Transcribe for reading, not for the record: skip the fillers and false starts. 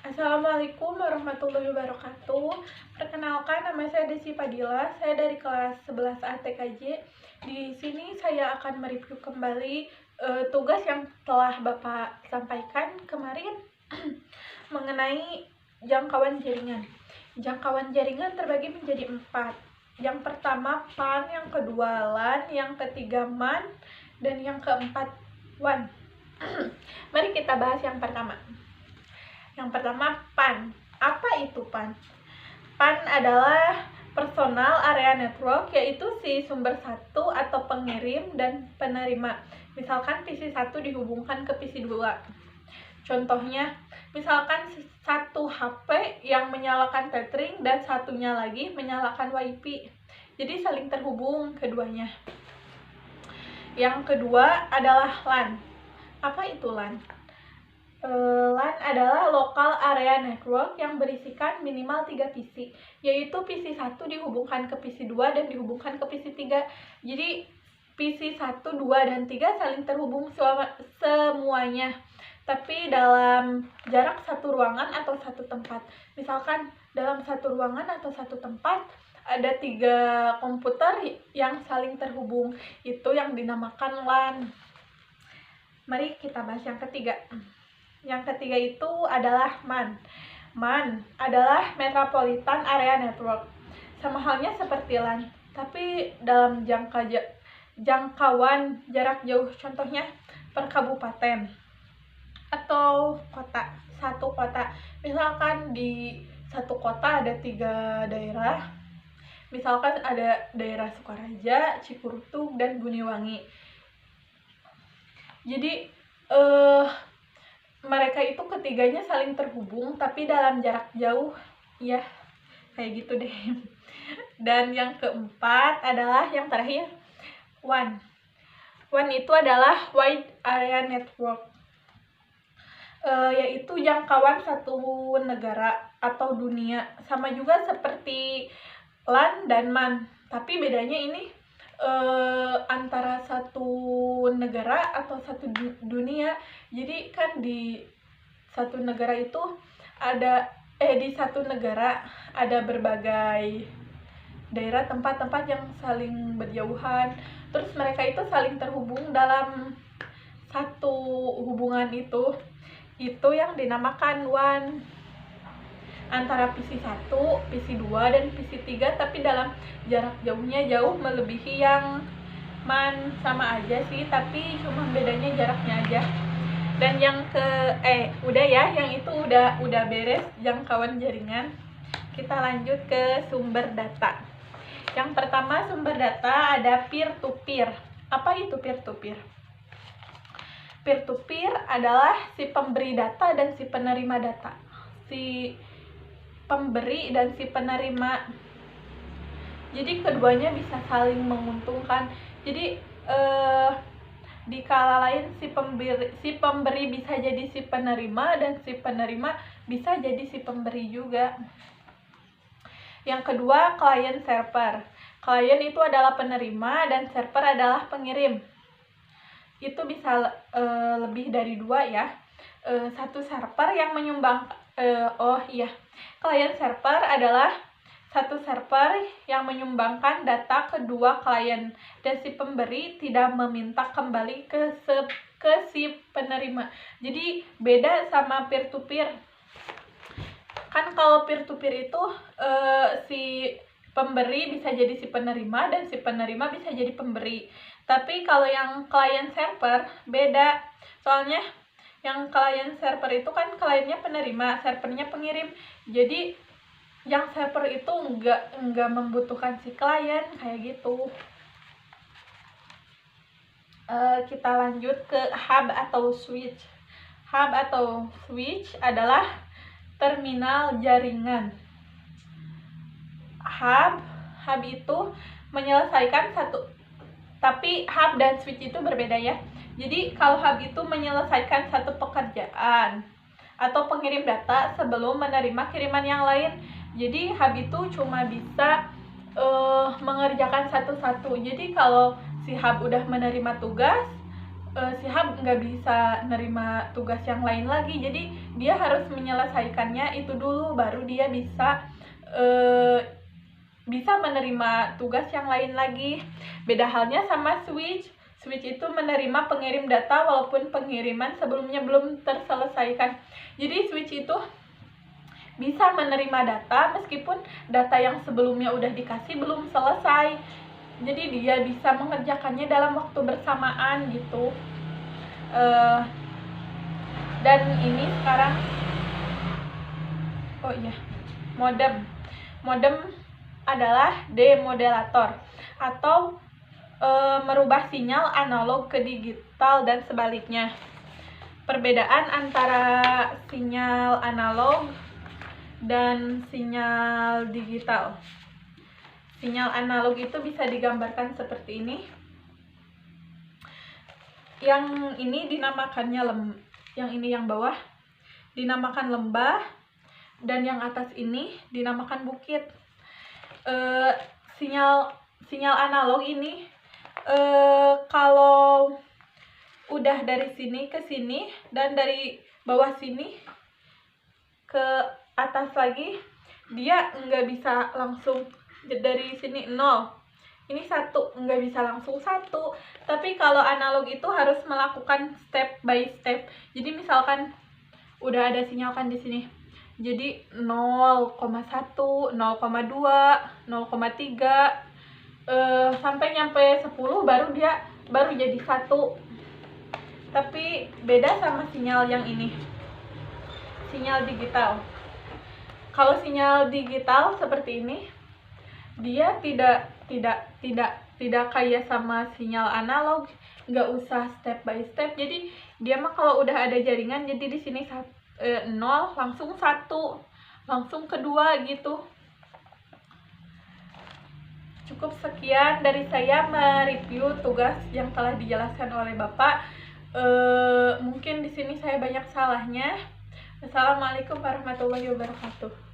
Assalamualaikum warahmatullahi wabarakatuh. Perkenalkan, nama saya Desi Padilla. Saya dari kelas 11 ATKJ. Di sini saya akan mereview kembali tugas yang telah Bapak sampaikan kemarin mengenai jangkauan jaringan. Jangkauan jaringan terbagi menjadi 4. Yang pertama PAN, yang kedua LAN, yang ketiga MAN, dan yang keempat WAN. Mari kita bahas yang pertama. Yang pertama PAN. Apa itu PAN? PAN adalah personal area network, yaitu si sumber satu atau pengirim dan penerima. Misalkan PC1 dihubungkan ke PC2. Contohnya, misalkan satu HP yang menyalakan tethering dan satunya lagi menyalakan WiFi. Jadi saling terhubung keduanya. Yang kedua adalah LAN. Apa itu LAN? LAN adalah local area network yang berisikan minimal 3 PC, yaitu PC1 dihubungkan ke PC2 dan dihubungkan ke PC3. Jadi PC1, 2, dan 3 saling terhubung semuanya, tapi dalam jarak satu ruangan atau satu tempat. Misalkan dalam satu ruangan atau satu tempat ada 3 komputer yang saling terhubung, itu yang dinamakan LAN. Mari kita bahas yang ketiga. Yang ketiga itu adalah MAN. MAN adalah Metropolitan Area Network. Sama halnya seperti LAN, tapi dalam jangkauan jarak jauh. Contohnya per kabupaten atau kota. Satu kota. Misalkan di satu kota ada 3 daerah. Misalkan ada daerah Sukaraja, Cikurutug, dan Buniwangi. Jadi mereka itu ketiganya saling terhubung tapi dalam jarak jauh, ya kayak gitu deh. Dan yang keempat adalah yang terakhir, WAN. WAN itu adalah Wide Area Network, yaitu jangkauan satu negara atau dunia, sama juga seperti LAN dan MAN, tapi bedanya ini antara satu negara atau satu dunia. Jadi kan di satu negara itu ada di satu negara ada berbagai daerah, tempat-tempat yang saling berjauhan, terus mereka itu saling terhubung dalam satu hubungan itu yang dinamakan WAN, antara PC1, PC2, dan PC3, tapi dalam jarak jauhnya jauh melebihi yang MAN. Sama aja sih, tapi cuma bedanya jaraknya aja. Dan yang udah ya, yang itu udah beres jangkauan jaringan. Kita lanjut ke sumber data. Yang pertama sumber data ada peer-to-peer. Apa itu peer-to-peer? Peer-to-peer adalah si pemberi data dan si penerima data. Si pemberi dan si penerima. Jadi keduanya bisa saling menguntungkan. Jadi di kala lain si pemberi bisa jadi si penerima dan si penerima bisa jadi si pemberi juga. Yang kedua, client server. Client itu adalah penerima dan server adalah pengirim. Itu bisa lebih dari 2 ya. Satu server yang menyumbang client server adalah satu server yang menyumbangkan data ke 2 klien dan si pemberi tidak meminta kembali ke si penerima. Jadi beda sama peer to peer. Kan kalau peer to peer itu si pemberi bisa jadi si penerima dan si penerima bisa jadi pemberi. Tapi kalau yang client server beda. Soalnya yang client server itu kan kliennya penerima, servernya pengirim. Jadi yang server itu enggak membutuhkan si klien kayak gitu. Kita lanjut ke hub atau switch. Hub atau switch adalah terminal jaringan. Hub itu menyelesaikan tapi hub dan switch itu berbeda ya. Jadi kalau hub itu menyelesaikan satu pekerjaan atau pengirim data sebelum menerima kiriman yang lain. Jadi hub itu cuma bisa mengerjakan satu-satu. Jadi kalau si hub udah menerima tugas, si Hab nggak bisa nerima tugas yang lain lagi, jadi dia harus menyelesaikannya itu dulu baru dia bisa menerima tugas yang lain lagi. Beda halnya sama Switch. Switch itu menerima pengirim data walaupun pengiriman sebelumnya belum terselesaikan. Jadi Switch itu bisa menerima data meskipun data yang sebelumnya udah dikasih belum selesai. Jadi dia bisa mengerjakannya dalam waktu bersamaan gitu. Dan ini sekarang, oh iya, modem adalah demodelator atau merubah sinyal analog ke digital dan sebaliknya. Perbedaan antara sinyal analog dan sinyal digital. Sinyal analog itu bisa digambarkan seperti ini. Yang ini dinamakannya yang ini yang bawah dinamakan lembah, dan yang atas ini dinamakan bukit. Sinyal analog ini kalau udah dari sini ke sini dan dari bawah sini ke atas lagi, dia nggak bisa langsung dari sini 0, ini 1, nggak bisa langsung 1. Tapi kalau analog itu harus melakukan step by step. Jadi misalkan udah ada sinyal kan di sini, jadi 0,1, 0,2, 0,3 sampai nyampe 10 baru jadi 1. Tapi beda sama sinyal yang ini, sinyal digital. Kalau sinyal digital seperti ini, dia tidak kayak sama sinyal analog, nggak usah step by step. Jadi dia mah kalau udah ada jaringan, jadi di sini 0 langsung 1, langsung kedua gitu. Cukup sekian dari saya mereview tugas yang telah dijelaskan oleh Bapak. Mungkin di sini saya banyak salahnya. Assalamualaikum warahmatullahi wabarakatuh.